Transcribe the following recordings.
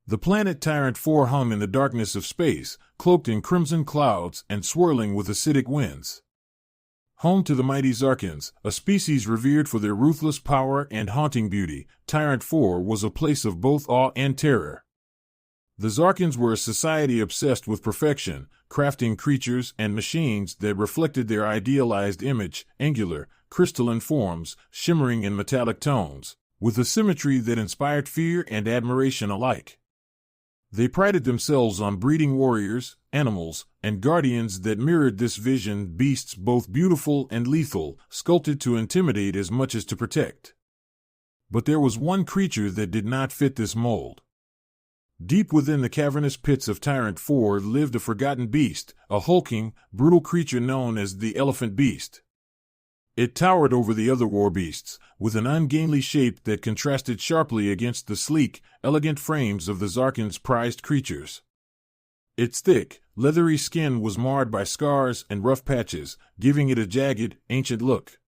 The planet Tyrant 4 hung in the darkness of space, cloaked in crimson clouds and swirling with acidic winds. Home to the mighty Zarkans, a species revered for their ruthless power and haunting beauty, Tyrant 4 was a place of both awe and terror. The Zarkans were a society obsessed with perfection, crafting creatures and machines that reflected their idealized image, angular, crystalline forms, shimmering in metallic tones, with a symmetry that inspired fear and admiration alike. They prided themselves on breeding warriors, animals, and guardians that mirrored this vision, beasts both beautiful and lethal, sculpted to intimidate as much as to protect. But there was one creature that did not fit this mold. Deep within the cavernous pits of Tyrant 4 lived a forgotten beast, a hulking, brutal creature known as the Elephant Beast. It towered over the other war beasts, with an ungainly shape that contrasted sharply against the sleek, elegant frames of the Zarkans' prized creatures. Its thick, leathery skin was marred by scars and rough patches, giving it a jagged, ancient look.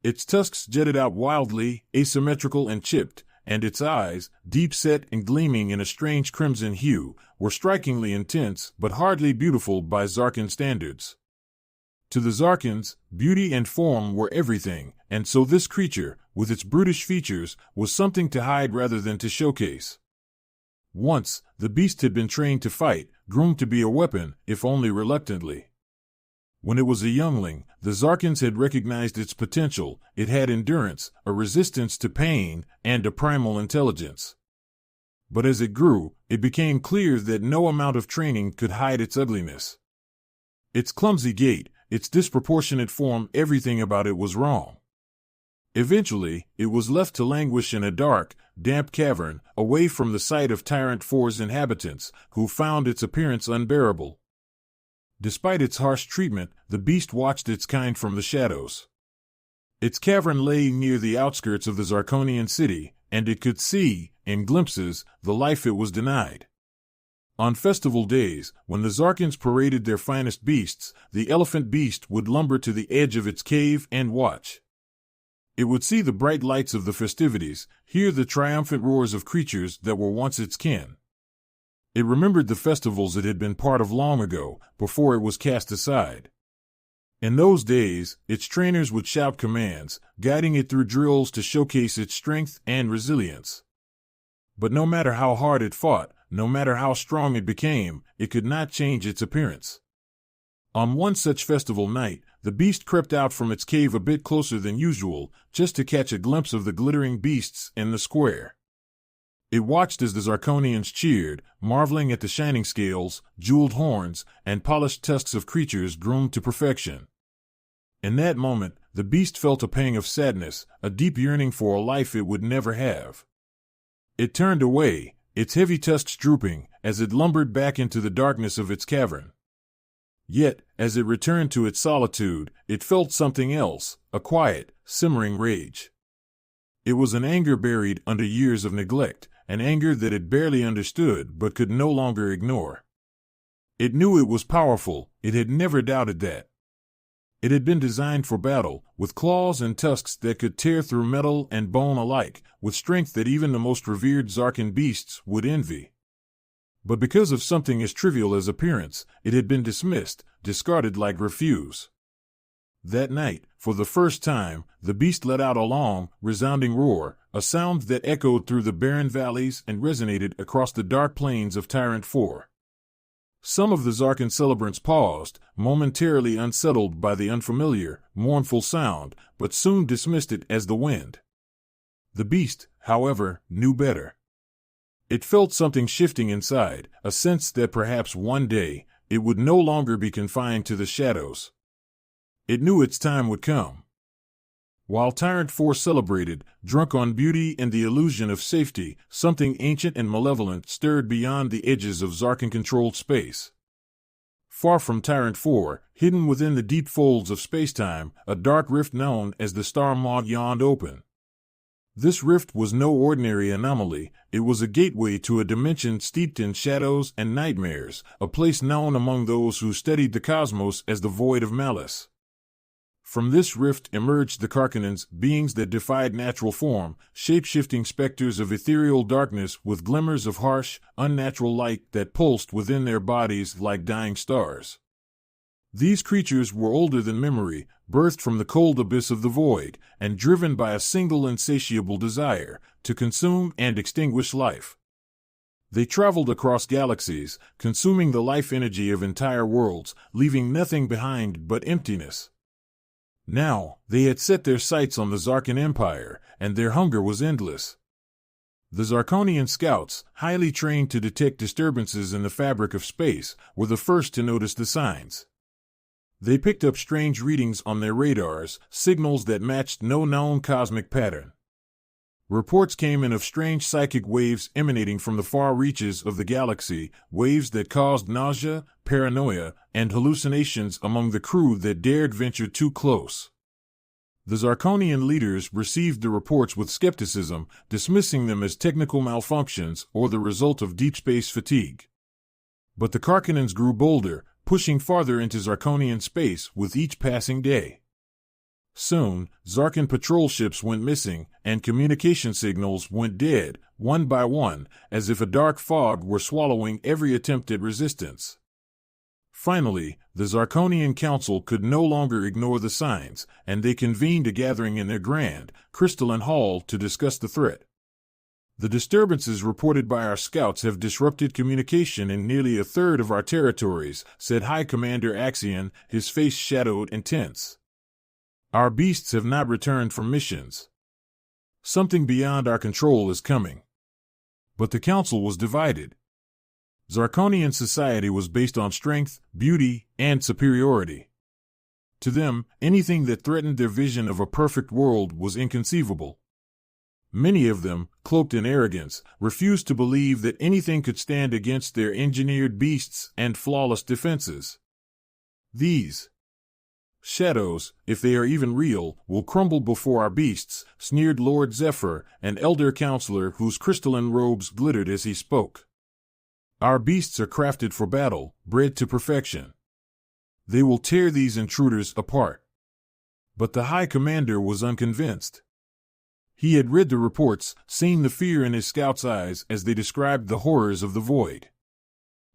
Its tusks jutted out wildly, asymmetrical and chipped, and its eyes, deep-set and gleaming in a strange crimson hue, were strikingly intense but hardly beautiful by Zarkan standards. To the Zarkans, beauty and form were everything, and so this creature, with its brutish features, was something to hide rather than to showcase. Once, the beast had been trained to fight, groomed to be a weapon, if only reluctantly. When it was a youngling, the Zarkans had recognized its potential. It had endurance, a resistance to pain, and a primal intelligence. But as it grew, it became clear that no amount of training could hide its ugliness. Its clumsy gait, its disproportionate form, everything about it was wrong. Eventually, it was left to languish in a dark, damp cavern, away from the sight of Tyrant 4's inhabitants, who found its appearance unbearable. Despite its harsh treatment, the beast watched its kind from the shadows. Its cavern lay near the outskirts of the Zarkonian city, and it could see, in glimpses, the life it was denied. On festival days, when the Zarkans paraded their finest beasts, the elephant beast would lumber to the edge of its cave and watch. It would see the bright lights of the festivities, hear the triumphant roars of creatures that were once its kin. It remembered the festivals it had been part of long ago, before it was cast aside. In those days, its trainers would shout commands, guiding it through drills to showcase its strength and resilience. But no matter how hard it fought, no matter how strong it became, it could not change its appearance. On one such festival night, the beast crept out from its cave a bit closer than usual, just to catch a glimpse of the glittering beasts in the square. It watched as the Zarkonians cheered, marveling at the shining scales, jeweled horns, and polished tusks of creatures groomed to perfection. In that moment, the beast felt a pang of sadness, a deep yearning for a life it would never have. It turned away, its heavy tusks drooping, as it lumbered back into the darkness of its cavern. Yet, as it returned to its solitude, it felt something else, a quiet, simmering rage. It was an anger buried under years of neglect, an anger that it barely understood but could no longer ignore. It knew it was powerful, it had never doubted that. It had been designed for battle, with claws and tusks that could tear through metal and bone alike, with strength that even the most revered Zarkan beasts would envy. But because of something as trivial as appearance, it had been dismissed, discarded like refuse. That night, for the first time, the beast let out a long, resounding roar, a sound that echoed through the barren valleys and resonated across the dark plains of Tyrant 4. Some of the Zarkan celebrants paused, momentarily unsettled by the unfamiliar, mournful sound, but soon dismissed it as the wind. The beast, however, knew better. It felt something shifting inside, a sense that perhaps one day, it would no longer be confined to the shadows. It knew its time would come. While Tyrant 4 celebrated, drunk on beauty and the illusion of safety, something ancient and malevolent stirred beyond the edges of Zarkan-controlled space. Far from Tyrant 4, hidden within the deep folds of spacetime, a dark rift known as the Star Maw yawned open. This rift was no ordinary anomaly, it was a gateway to a dimension steeped in shadows and nightmares, a place known among those who studied the cosmos as the Void of Malice. From this rift emerged the Karkanans, beings that defied natural form, shape-shifting specters of ethereal darkness with glimmers of harsh, unnatural light that pulsed within their bodies like dying stars. These creatures were older than memory, birthed from the cold abyss of the void, and driven by a single insatiable desire to consume and extinguish life. They traveled across galaxies, consuming the life energy of entire worlds, leaving nothing behind but emptiness. Now, they had set their sights on the Zarkan Empire, and their hunger was endless. The Zarkonian scouts, highly trained to detect disturbances in the fabric of space, were the first to notice the signs. They picked up strange readings on their radars, signals that matched no known cosmic pattern. Reports came in of strange psychic waves emanating from the far reaches of the galaxy, waves that caused nausea, paranoia, and hallucinations among the crew that dared venture too close. The Zarkonian leaders received the reports with skepticism, dismissing them as technical malfunctions or the result of deep space fatigue. But the Karkanans grew bolder, pushing farther into Zarkonian space with each passing day. Soon, Zarkan patrol ships went missing, and communication signals went dead, one by one, as if a dark fog were swallowing every attempt at resistance. Finally, the Zarkonian Council could no longer ignore the signs, and they convened a gathering in their grand, crystalline hall to discuss the threat. The disturbances reported by our scouts have disrupted communication in nearly a third of our territories, said High Commander Axion, his face shadowed and tense. Our beasts have not returned from missions. Something beyond our control is coming. But the council was divided. Zarkonian society was based on strength, beauty, and superiority. To them, anything that threatened their vision of a perfect world was inconceivable. Many of them, cloaked in arrogance, refused to believe that anything could stand against their engineered beasts and flawless defenses. These shadows, if they are even real, will crumble before our beasts, sneered Lord Zephyr, an elder counselor whose crystalline robes glittered as he spoke. Our beasts are crafted for battle, bred to perfection. They will tear these intruders apart. But the High Commander was unconvinced. He had read the reports, seen the fear in his scouts' eyes as they described the horrors of the void.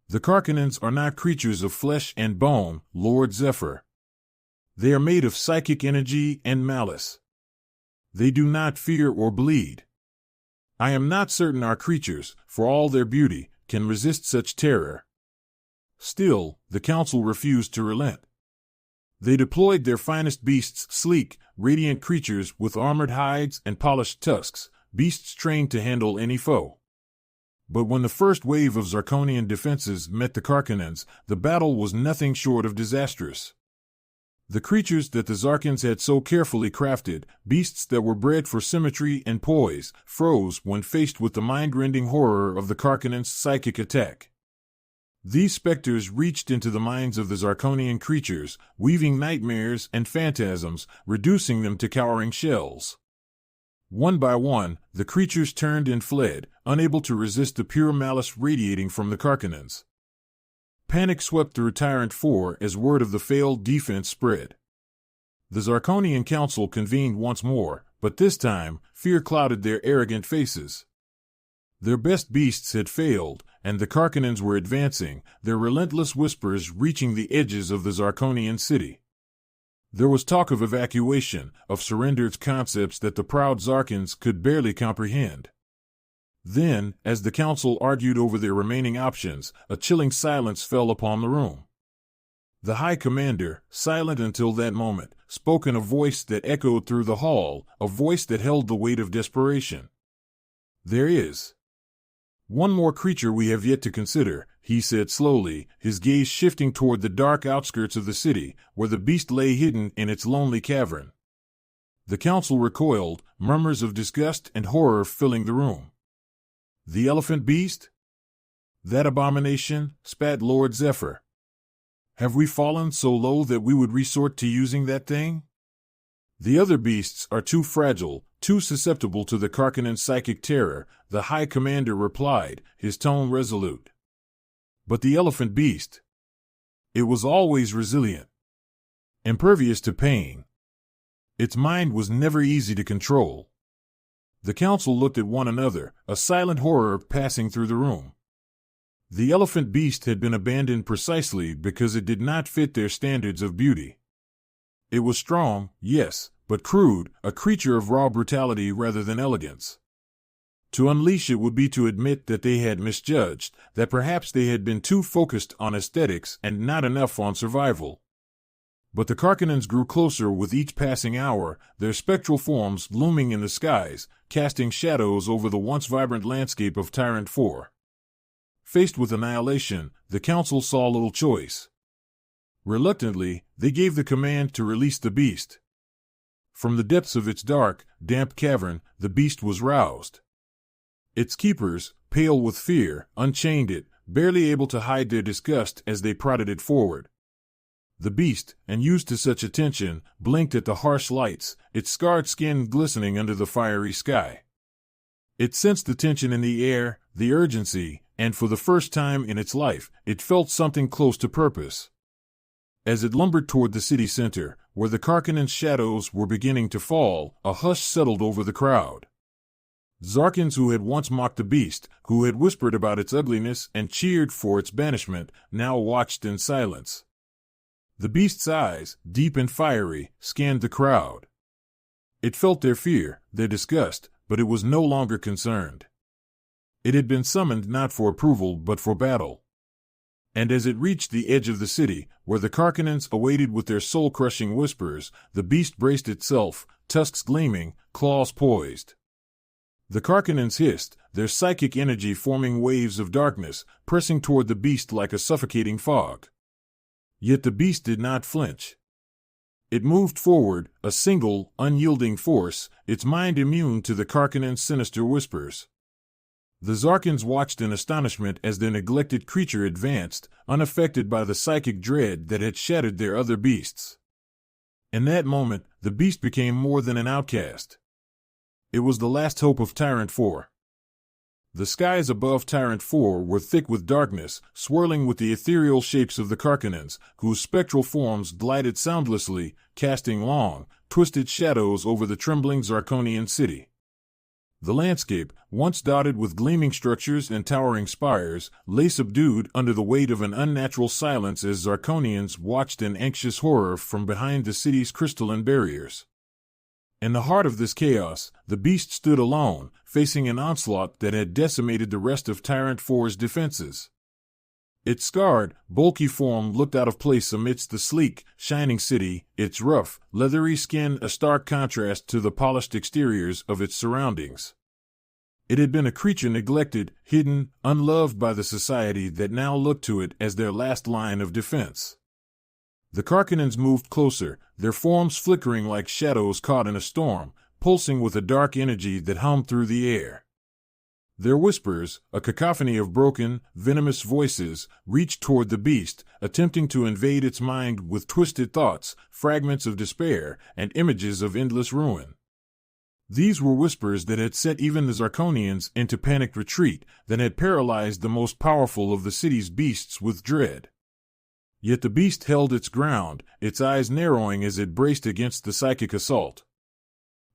The Karkanans are not creatures of flesh and bone, Lord Zephyr. They are made of psychic energy and malice. They do not fear or bleed. I am not certain our creatures, for all their beauty, can resist such terror. Still, the council refused to relent. They deployed their finest beasts, sleek, radiant creatures with armored hides and polished tusks, beasts trained to handle any foe. But when the first wave of Zarkonian defenses met the Karkanans, the battle was nothing short of disastrous. The creatures that the Zarkans had so carefully crafted, beasts that were bred for symmetry and poise, froze when faced with the mind-rending horror of the Karkanans' psychic attack. These specters reached into the minds of the Zarkonian creatures, weaving nightmares and phantasms, reducing them to cowering shells. One by one, the creatures turned and fled, unable to resist the pure malice radiating from the Karkanans. Panic swept the Tyrant Four as word of the failed defense spread. The Zarkonian Council convened once more, but this time, fear clouded their arrogant faces. Their best beasts had failed, and the Karkanans were advancing, their relentless whispers reaching the edges of the Zarkonian city. There was talk of evacuation, of surrendered concepts that the proud Zarkans could barely comprehend. Then, as the council argued over their remaining options, a chilling silence fell upon the room. The High Commander, silent until that moment, spoke in a voice that echoed through the hall, a voice that held the weight of desperation. "There is one more creature we have yet to consider," he said slowly, his gaze shifting toward the dark outskirts of the city, where the beast lay hidden in its lonely cavern. The council recoiled, murmurs of disgust and horror filling the room. "The elephant beast? That abomination?" spat Lord Zephyr. "Have we fallen so low that we would resort to using that thing? The other beasts are too fragile, too susceptible to the Karkanan psychic terror," the High Commander replied, his tone resolute. "But the elephant beast? It was always resilient, impervious to pain. Its mind was never easy to control. The council looked at one another, a silent horror passing through the room. The elephant beast had been abandoned precisely because it did not fit their standards of beauty. It was strong, yes, but crude, a creature of raw brutality rather than elegance. To unleash it would be to admit that they had misjudged, that perhaps they had been too focused on aesthetics and not enough on survival. But the Karkanans grew closer with each passing hour, their spectral forms looming in the skies, casting shadows over the once vibrant landscape of Tyrant 4. Faced with annihilation, the council saw little choice. Reluctantly, they gave the command to release the beast. From the depths of its dark, damp cavern, the beast was roused. Its keepers, pale with fear, unchained it, barely able to hide their disgust as they prodded it forward. The beast, unused to such attention, blinked at the harsh lights, its scarred skin glistening under the fiery sky. It sensed the tension in the air, the urgency, and for the first time in its life, it felt something close to purpose. As it lumbered toward the city center, where the Karkanan's shadows were beginning to fall, a hush settled over the crowd. Zarkans who had once mocked the beast, who had whispered about its ugliness and cheered for its banishment, now watched in silence. The beast's eyes, deep and fiery, scanned the crowd. It felt their fear, their disgust, but it was no longer concerned. It had been summoned not for approval but for battle. And as it reached the edge of the city, where the Karkanans awaited with their soul-crushing whispers, the beast braced itself, tusks gleaming, claws poised. The Karkanans hissed, their psychic energy forming waves of darkness, pressing toward the beast like a suffocating fog. Yet the beast did not flinch. It moved forward, a single, unyielding force, its mind immune to the Karkanans' sinister whispers. The Zarkans watched in astonishment as their neglected creature advanced, unaffected by the psychic dread that had shattered their other beasts. In that moment, the beast became more than an outcast. It was the last hope of Tyrant 4. The skies above Tyrant 4 were thick with darkness, swirling with the ethereal shapes of the Karkanans, whose spectral forms glided soundlessly, casting long, twisted shadows over the trembling Zarkonian city. The landscape, once dotted with gleaming structures and towering spires, lay subdued under the weight of an unnatural silence as Zarkonians watched in anxious horror from behind the city's crystalline barriers. In the heart of this chaos, the beast stood alone, facing an onslaught that had decimated the rest of Tyrant 4's defenses. Its scarred, bulky form looked out of place amidst the sleek, shining city, its rough, leathery skin a stark contrast to the polished exteriors of its surroundings. It had been a creature neglected, hidden, unloved by the society that now looked to it as their last line of defense. The Karkanans moved closer, their forms flickering like shadows caught in a storm, pulsing with a dark energy that hummed through the air. Their whispers, a cacophony of broken, venomous voices, reached toward the beast, attempting to invade its mind with twisted thoughts, fragments of despair, and images of endless ruin. These were whispers that had set even the Zarkonians into panicked retreat, that had paralyzed the most powerful of the city's beasts with dread. Yet the beast held its ground, its eyes narrowing as it braced against the psychic assault.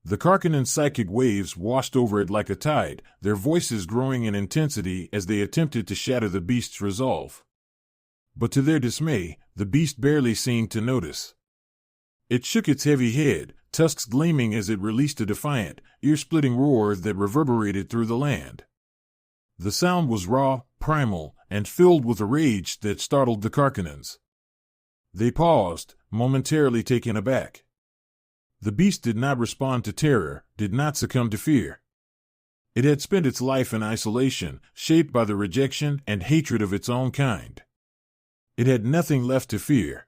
The Karkanan's psychic waves washed over it like a tide, their voices growing in intensity as they attempted to shatter the beast's resolve. But to their dismay, the beast barely seemed to notice. It shook its heavy head, tusks gleaming as it released a defiant, ear-splitting roar that reverberated through the land. The sound was raw, primal, and filled with a rage that startled the Karkanans. They paused, momentarily taken aback. The beast did not respond to terror, did not succumb to fear. It had spent its life in isolation, shaped by the rejection and hatred of its own kind. It had nothing left to fear.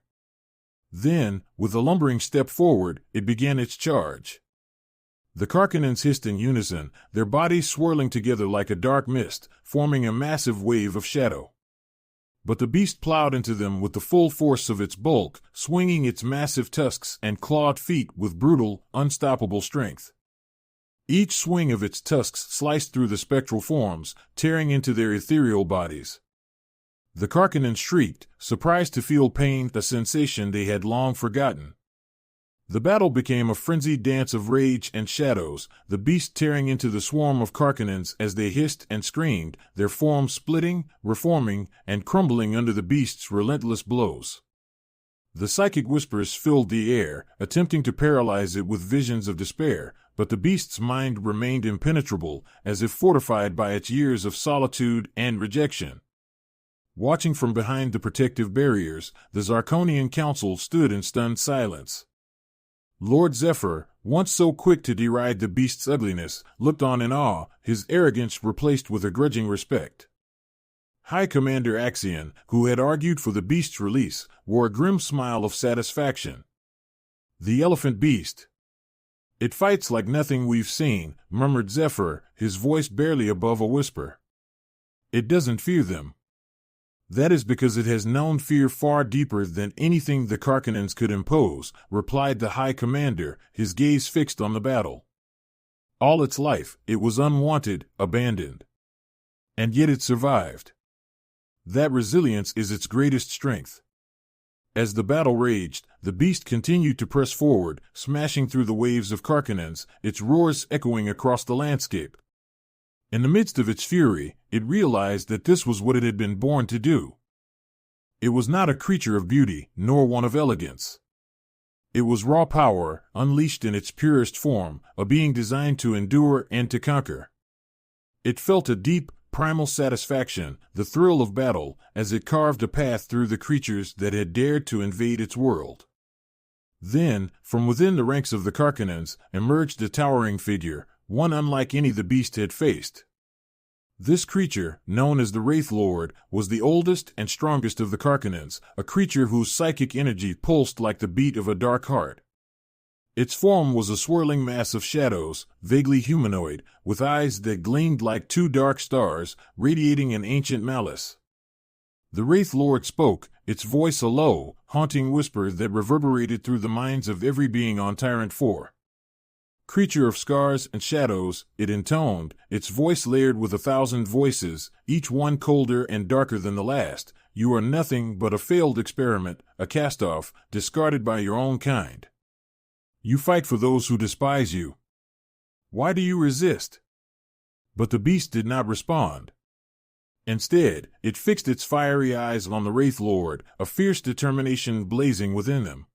Then, with a lumbering step forward, it began its charge. The Karkanans hissed in unison, their bodies swirling together like a dark mist, forming a massive wave of shadow. But the beast plowed into them with the full force of its bulk, swinging its massive tusks and clawed feet with brutal, unstoppable strength. Each swing of its tusks sliced through the spectral forms, tearing into their ethereal bodies. The Karkanans shrieked, surprised to feel pain, a sensation they had long forgotten. The battle became a frenzied dance of rage and shadows, the beasts tearing into the swarm of Karkanans as they hissed and screamed, their forms splitting, reforming, and crumbling under the beasts' relentless blows. The psychic whispers filled the air, attempting to paralyze it with visions of despair, but the beast's mind remained impenetrable, as if fortified by its years of solitude and rejection. Watching from behind the protective barriers, the Zarkonian Council stood in stunned silence. Lord Zephyr, once so quick to deride the beast's ugliness, looked on in awe, his arrogance replaced with a grudging respect. High Commander Axion, who had argued for the beast's release, wore a grim smile of satisfaction. The elephant beast. It fights like nothing we've seen, murmured Zephyr, his voice barely above a whisper. It doesn't fear them. That is because it has known fear far deeper than anything the Karkanans could impose, replied the High Commander, his gaze fixed on the battle. All its life, it was unwanted, abandoned. And yet it survived. That resilience is its greatest strength. As the battle raged, the beast continued to press forward, smashing through the waves of Karkanans, its roars echoing across the landscape. In the midst of its fury, it realized that this was what it had been born to do. It was not a creature of beauty, nor one of elegance. It was raw power, unleashed in its purest form, a being designed to endure and to conquer. It felt a deep, primal satisfaction, the thrill of battle, as it carved a path through the creatures that had dared to invade its world. Then, from within the ranks of the Karkanans, emerged a towering figure, one unlike any the beast had faced. This creature, known as the Wraith Lord, was the oldest and strongest of the Karkanans, a creature whose psychic energy pulsed like the beat of a dark heart. Its form was a swirling mass of shadows, vaguely humanoid, with eyes that gleamed like two dark stars, radiating an ancient malice. The Wraith Lord spoke, its voice a low, haunting whisper that reverberated through the minds of every being on Tyrant 4. Creature of scars and shadows, it intoned, its voice layered with 1,000 voices, each one colder and darker than the last. You are nothing but a failed experiment, a cast-off, discarded by your own kind. You fight for those who despise you. Why do you resist? But the beast did not respond. Instead, it fixed its fiery eyes on the Wraith Lord, a fierce determination blazing within them.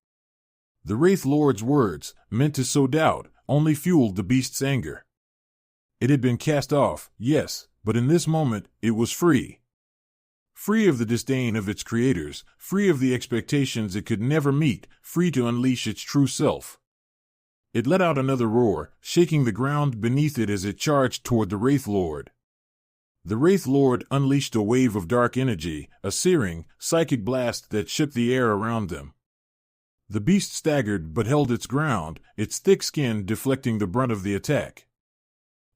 The Wraith Lord's words, meant to sow doubt, only fueled the beast's anger. It had been cast off, yes, but in this moment, it was free. Free of the disdain of its creators, free of the expectations it could never meet, free to unleash its true self. It let out another roar, shaking the ground beneath it as it charged toward the Wraith Lord. The Wraith Lord unleashed a wave of dark energy, a searing, psychic blast that shook the air around them. The beast staggered but held its ground, its thick skin deflecting the brunt of the attack.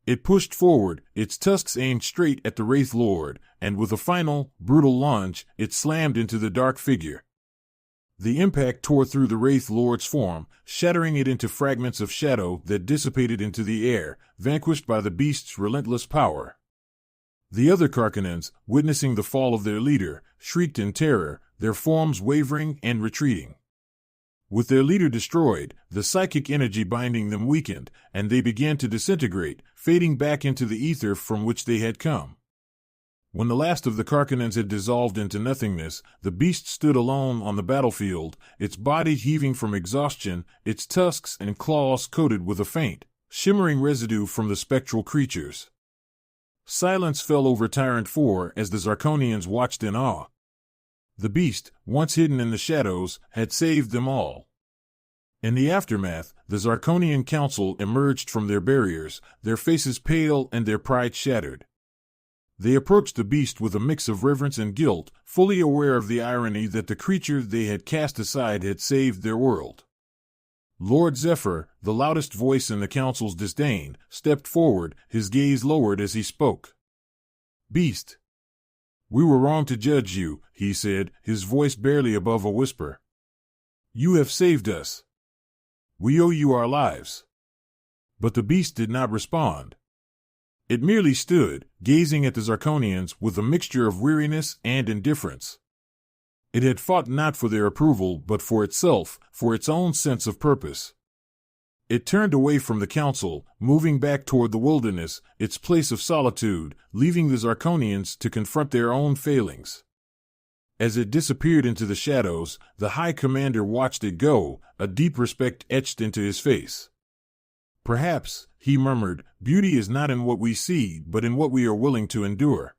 It pushed forward, its tusks aimed straight at the Wraith Lord, and with a final, brutal lunge, it slammed into the dark figure. The impact tore through the Wraith Lord's form, shattering it into fragments of shadow that dissipated into the air, vanquished by the beast's relentless power. The other Karkanans, witnessing the fall of their leader, shrieked in terror, their forms wavering and retreating. With their leader destroyed, the psychic energy binding them weakened, and they began to disintegrate, fading back into the ether from which they had come. When the last of the Karkanans had dissolved into nothingness, the beast stood alone on the battlefield, its body heaving from exhaustion, its tusks and claws coated with a faint, shimmering residue from the spectral creatures. Silence fell over Tyrant 4 as the Zarkonians watched in awe. The beast, once hidden in the shadows, had saved them all. In the aftermath, the Zarkonian Council emerged from their barriers, their faces pale and their pride shattered. They approached the beast with a mix of reverence and guilt, fully aware of the irony that the creature they had cast aside had saved their world. Lord Zephyr, the loudest voice in the council's disdain, stepped forward, his gaze lowered as he spoke. Beast. We were wrong to judge you, he said, his voice barely above a whisper. You have saved us. We owe you our lives. But the beast did not respond. It merely stood, gazing at the Zarkonians with a mixture of weariness and indifference. It had fought not for their approval but for itself, for its own sense of purpose. It turned away from the council, moving back toward the wilderness, its place of solitude, leaving the Zarkonians to confront their own failings. As it disappeared into the shadows, the High Commander watched it go, a deep respect etched into his face. "Perhaps," he murmured, "beauty is not in what we see, but in what we are willing to endure."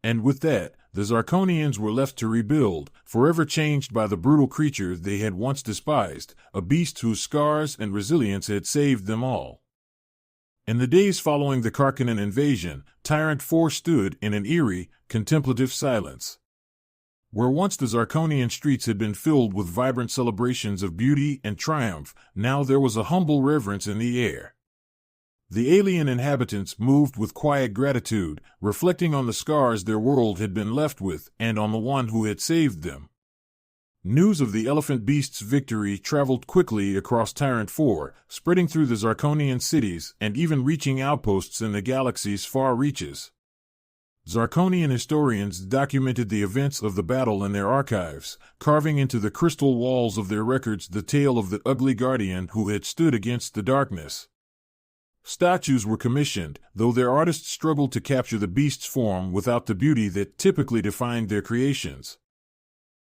And with that, the Zarkonians were left to rebuild, forever changed by the brutal creature they had once despised, a beast whose scars and resilience had saved them all. In the days following the Karkanan invasion, Tyrant 4 stood in an eerie, contemplative silence. Where once the Zarkonian streets had been filled with vibrant celebrations of beauty and triumph, now there was a humble reverence in the air. The alien inhabitants moved with quiet gratitude, reflecting on the scars their world had been left with and on the one who had saved them. News of the elephant beast's victory traveled quickly across Tyrant 4, spreading through the Zarkonian cities and even reaching outposts in the galaxy's far reaches. Zarkonian historians documented the events of the battle in their archives, carving into the crystal walls of their records the tale of the ugly guardian who had stood against the darkness. Statues were commissioned, though their artists struggled to capture the beast's form without the beauty that typically defined their creations.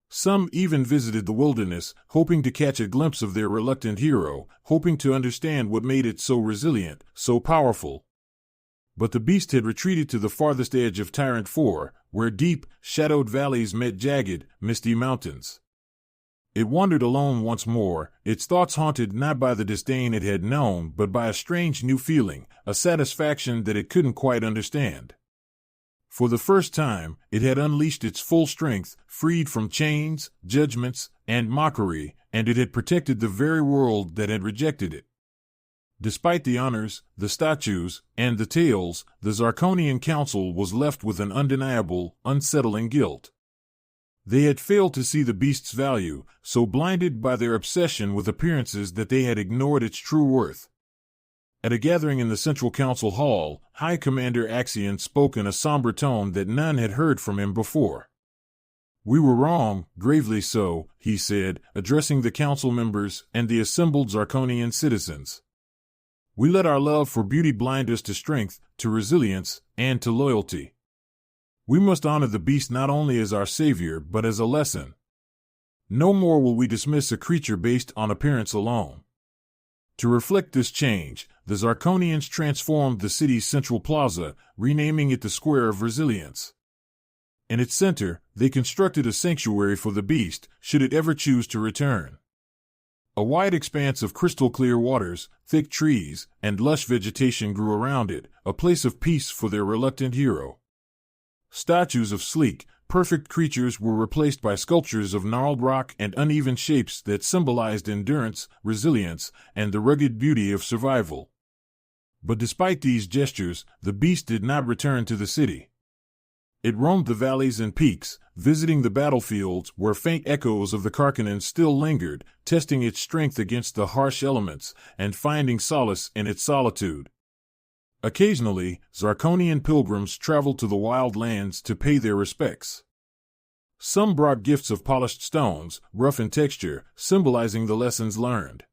Some even visited the wilderness, hoping to catch a glimpse of their reluctant hero, hoping to understand what made it so resilient, so powerful. But the beast had retreated to the farthest edge of Tyrant 4, where deep, shadowed valleys met jagged, misty mountains. It wandered alone once more, its thoughts haunted not by the disdain it had known but by a strange new feeling, a satisfaction that it couldn't quite understand. For the first time, it had unleashed its full strength, freed from chains, judgments, and mockery, and it had protected the very world that had rejected it. Despite the honors, the statues, and the tales, the Zarkonian Council was left with an undeniable, unsettling guilt. They had failed to see the beast's value, so blinded by their obsession with appearances that they had ignored its true worth. At a gathering in the Central Council Hall, High Commander Axion spoke in a somber tone that none had heard from him before. "We were wrong, gravely so," he said, addressing the council members and the assembled Zarkonian citizens. "We let our love for beauty blind us to strength, to resilience, and to loyalty. We must honor the beast not only as our savior but as a lesson. No more will we dismiss a creature based on appearance alone." To reflect this change, the Zarkonians transformed the city's central plaza, renaming it the Square of Resilience. In its center, they constructed a sanctuary for the beast, should it ever choose to return. A wide expanse of crystal-clear waters, thick trees, and lush vegetation grew around it, a place of peace for their reluctant hero. Statues of sleek, perfect creatures were replaced by sculptures of gnarled rock and uneven shapes that symbolized endurance, resilience, and the rugged beauty of survival. But despite these gestures, the beast did not return to the city. It roamed the valleys and peaks, visiting the battlefields where faint echoes of the Karkanan still lingered, testing its strength against the harsh elements, and finding solace in its solitude. Occasionally, Zarkonian pilgrims traveled to the wild lands to pay their respects. Some brought gifts of polished stones, rough in texture, symbolizing the lessons learned.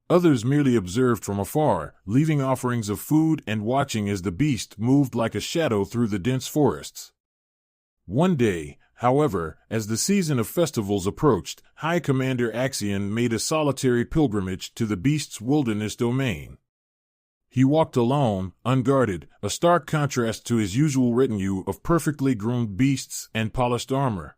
Others merely observed from afar, leaving offerings of food and watching as the beast moved like a shadow through the dense forests. One day, however, as the season of festivals approached, High Commander Axion made a solitary pilgrimage to the beast's wilderness domain. He walked alone, unguarded, a stark contrast to his usual retinue of perfectly groomed beasts and polished armor.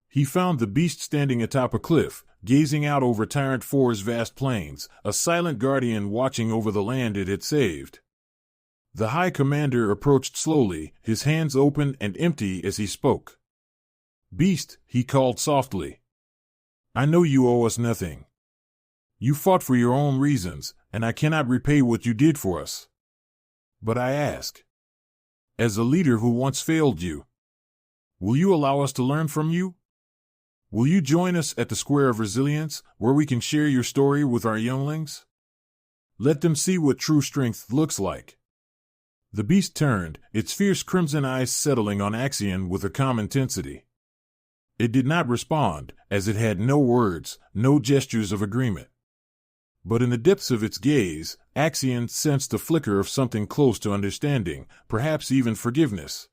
He found the beast standing atop a cliff, gazing out over Tyrant 4's vast plains, a silent guardian watching over the land it had saved. The High Commander approached slowly, his hands open and empty as he spoke. "Beast," he called softly, "I know you owe us nothing. You fought for your own reasons, and I cannot repay what you did for us. But I ask, as a leader who once failed you, will you allow us to learn from you? Will you join us at the Square of Resilience, where we can share your story with our younglings? Let them see what true strength looks like." The beast turned, its fierce crimson eyes settling on Axion with a calm intensity. It did not respond, as it had no words, no gestures of agreement. But in the depths of its gaze, Axion sensed a flicker of something close to understanding, perhaps even forgiveness.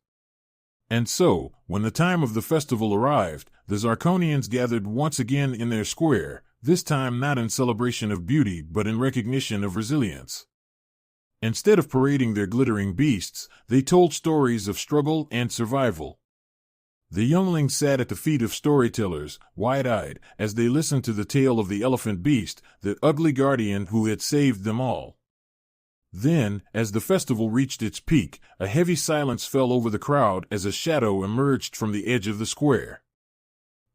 And so, when the time of the festival arrived, the Zarkonians gathered once again in their square, this time not in celebration of beauty but in recognition of resilience. Instead of parading their glittering beasts, they told stories of struggle and survival. The younglings sat at the feet of storytellers, wide-eyed, as they listened to the tale of the elephant beast, the ugly guardian who had saved them all. Then, as the festival reached its peak, a heavy silence fell over the crowd as a shadow emerged from the edge of the square.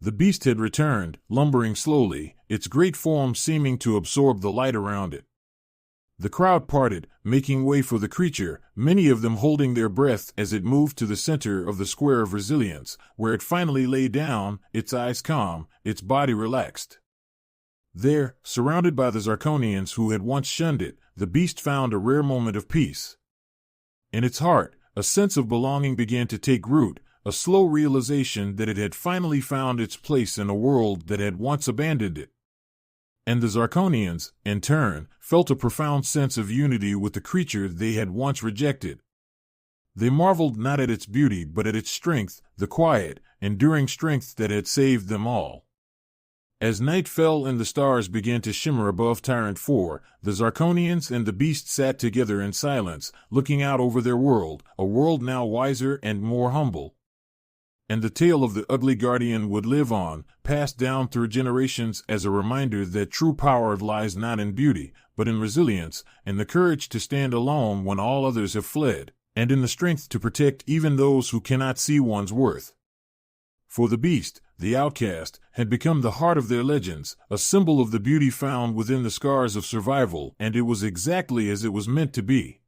The beast had returned, lumbering slowly, its great form seeming to absorb the light around it. The crowd parted, making way for the creature, many of them holding their breath as it moved to the center of the square of resilience, where it finally lay down, its eyes calm, its body relaxed. There, surrounded by the Zarkonians who had once shunned it, the beast found a rare moment of peace. In its heart, a sense of belonging began to take root, a slow realization that it had finally found its place in a world that had once abandoned it. And the Zarkonians, in turn, felt a profound sense of unity with the creature they had once rejected. They marveled not at its beauty but at its strength, the quiet, enduring strength that had saved them all. As night fell and the stars began to shimmer above Tyrant 4, the Zarkonians and the beast sat together in silence, looking out over their world, a world now wiser and more humble. And the tale of the ugly guardian would live on, passed down through generations as a reminder that true power lies not in beauty, but in resilience, in the courage to stand alone when all others have fled, and in the strength to protect even those who cannot see one's worth. For the beast, the outcast, had become the heart of their legends, a symbol of the beauty found within the scars of survival, and it was exactly as it was meant to be.